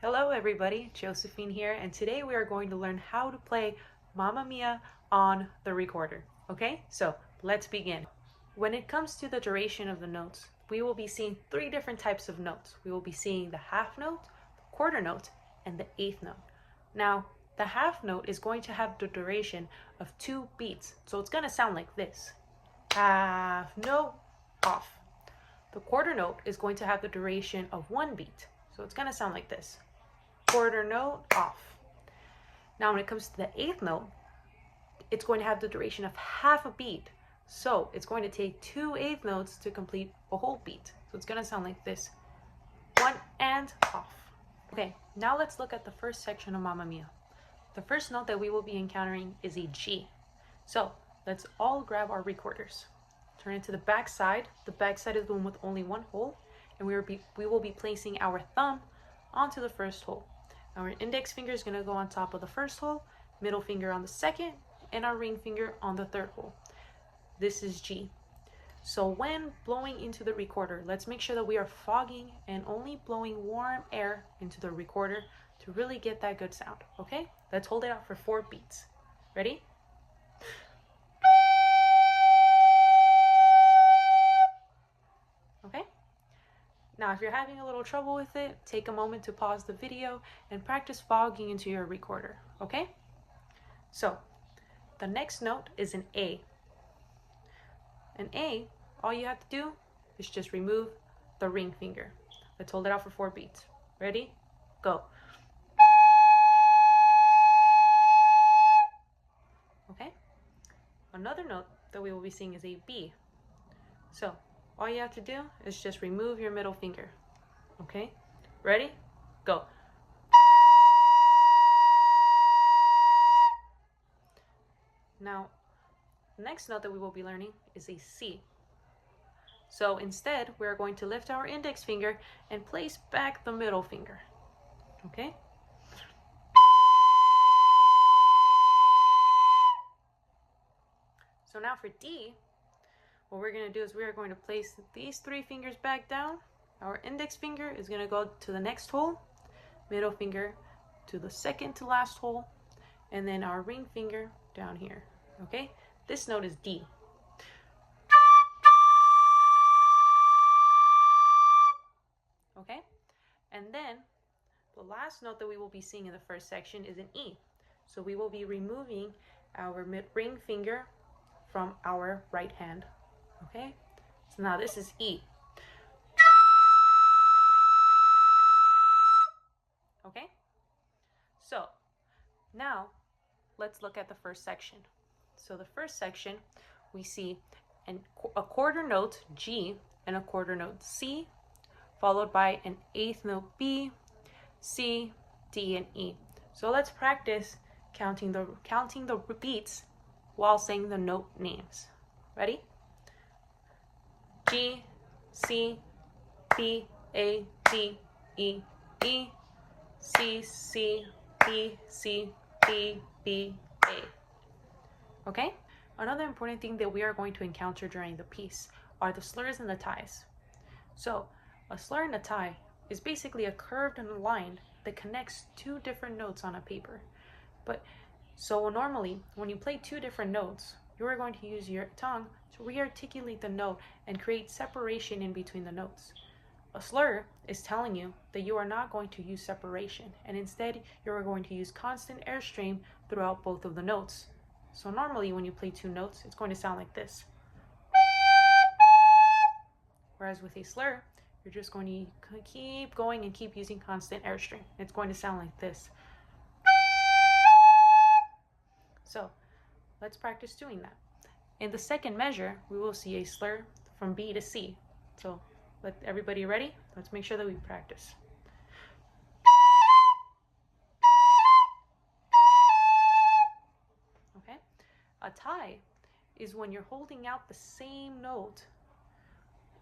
Hello everybody, Josephine here, and today we are going to learn how to play Mamma Mia on the recorder. Okay, so let's begin. When it comes to the duration of the notes, we will be seeing three different types of notes. We will be seeing the half note, the quarter note, and the eighth note. Now, the half note is going to have the duration of 2 beats, so it's going to sound like this. Half note, off. The quarter note is going to have the duration of 1 beat, so it's going to sound like this. Quarter note, off. Now when it comes to the eighth note, it's going to have the duration of half a beat. So it's going to take 2 eighth notes to complete a whole beat. So it's going to sound like this. 1 and off. Okay, now let's look at the first section of Mamma Mia. The first note that we will be encountering is a G. So let's all grab our recorders. Turn it to the back side. The back side is the one with only 1 hole. And we will be placing our thumb onto the first hole. Our index finger is going to go on top of the first hole, middle finger on the second, and our ring finger on the third hole. This is G. So when blowing into the recorder, let's make sure that we are fogging and only blowing warm air into the recorder to really get that good sound, okay? Let's hold it out for 4 beats. Ready? Okay? Now, if you're having a little trouble with it, take a moment to pause the video and practice fogging into your recorder, okay? So, the next note is an A. An A, all you have to do is just remove the ring finger. Let's hold it out for 4 beats. Ready? Go. Okay? Another note that we will be seeing is a B. So, all you have to do is just remove your middle finger. Okay? Ready? Go. Now, the next note that we will be learning is a C. So instead, we're going to lift our index finger and place back the middle finger. Okay? So now for D, what we're going to do is we are going to place these 3 fingers back down. Our index finger is going to go to the next hole, middle finger to the second to last hole, and then our ring finger down here. Okay? This note is D. Okay? And then the last note that we will be seeing in the first section is an E. So we will be removing our ring finger from our right hand. Okay? So now this is E. Okay? So now let's look at the first section. So the first section, we see a quarter note G and a quarter note C, followed by an eighth note B, C, D, and E. So let's practice counting the beats while saying the note names. Ready? G, C, B, A, D, E, E, C, C, B, C, D, B, A. Okay? Another important thing that we are going to encounter during the piece are the slurs and the ties. So, a slur and a tie is basically a curved line that connects 2 different notes on a paper. So normally, when you play 2 different notes, you are going to use your tongue to re-articulate the note and create separation in between the notes. A slur is telling you that you are not going to use separation, and instead you are going to use constant airstream throughout both of the notes. So normally when you play 2 notes, it's going to sound like this. Whereas with a slur, you're just going to keep going and keep using constant airstream. It's going to sound like this. So let's practice doing that. In the second measure, we will see a slur from B to C. So everybody ready? Let's make sure that we practice. Okay? A tie is when you're holding out the same note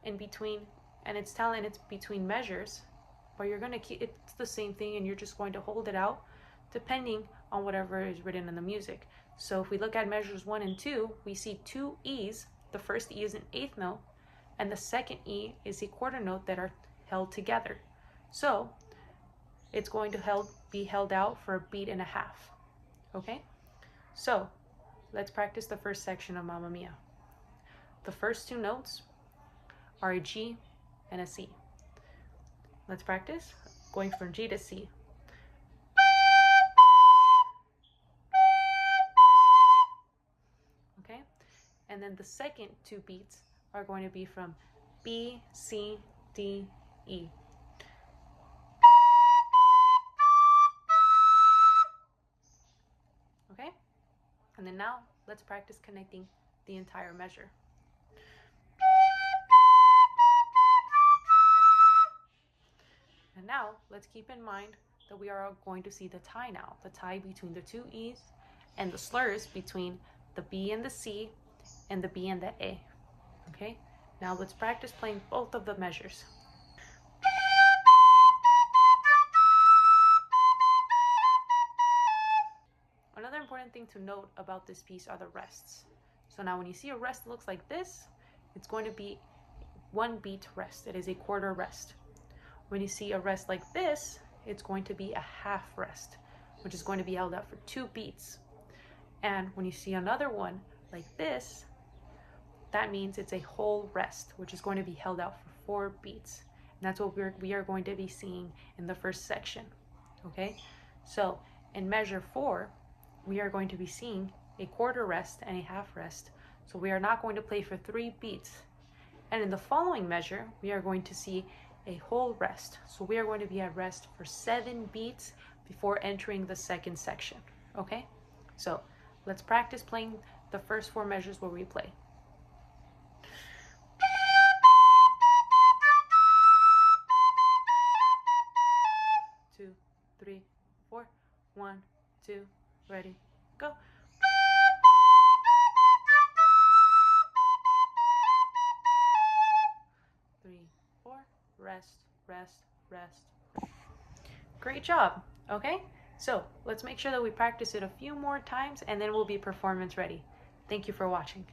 in between, and it's between measures, but you're going to keep it's the same thing, and you're just going to hold it out depending on whatever is written in the music. So if we look at measures 1 and 2, we see 2 E's. The first E is an eighth note, and the second E is a quarter note that are held together. So it's going to be held out for a beat and a half. Okay? So, let's practice the first section of Mamma Mia. The first two notes are a G and a C. Let's practice going from G to C. Okay? And then the second two beats are going to be from B, C, D, E. Okay? And then now let's practice connecting the entire measure. And now let's keep in mind that we are going to see the tie now, the tie between the two E's and the slurs between the B and the C and the B and the A. Okay? Now let's practice playing both of the measures. Another important thing to note about this piece are the rests. So now when you see a rest that looks like this, it's going to be one beat rest. It is a quarter rest. When you see a rest like this, it's going to be a half rest, which is going to be held out for 2 beats. And when you see another one like this, that means it's a whole rest, which is going to be held out for 4 beats. And that's what we are going to be seeing in the first section. Okay? So in measure 4, we are going to be seeing a quarter rest and a half rest. So we are not going to play for 3 beats. And in the following measure, we are going to see a whole rest. So we are going to be at rest for 7 beats before entering the second section. Okay? So let's practice playing the first 4 measures where we play. Two, 3, 4. 1, 2, ready, go. 3, 4, rest, rest, rest. Great job. Okay, so let's make sure that we practice it a few more times and then we'll be performance ready. Thank you for watching.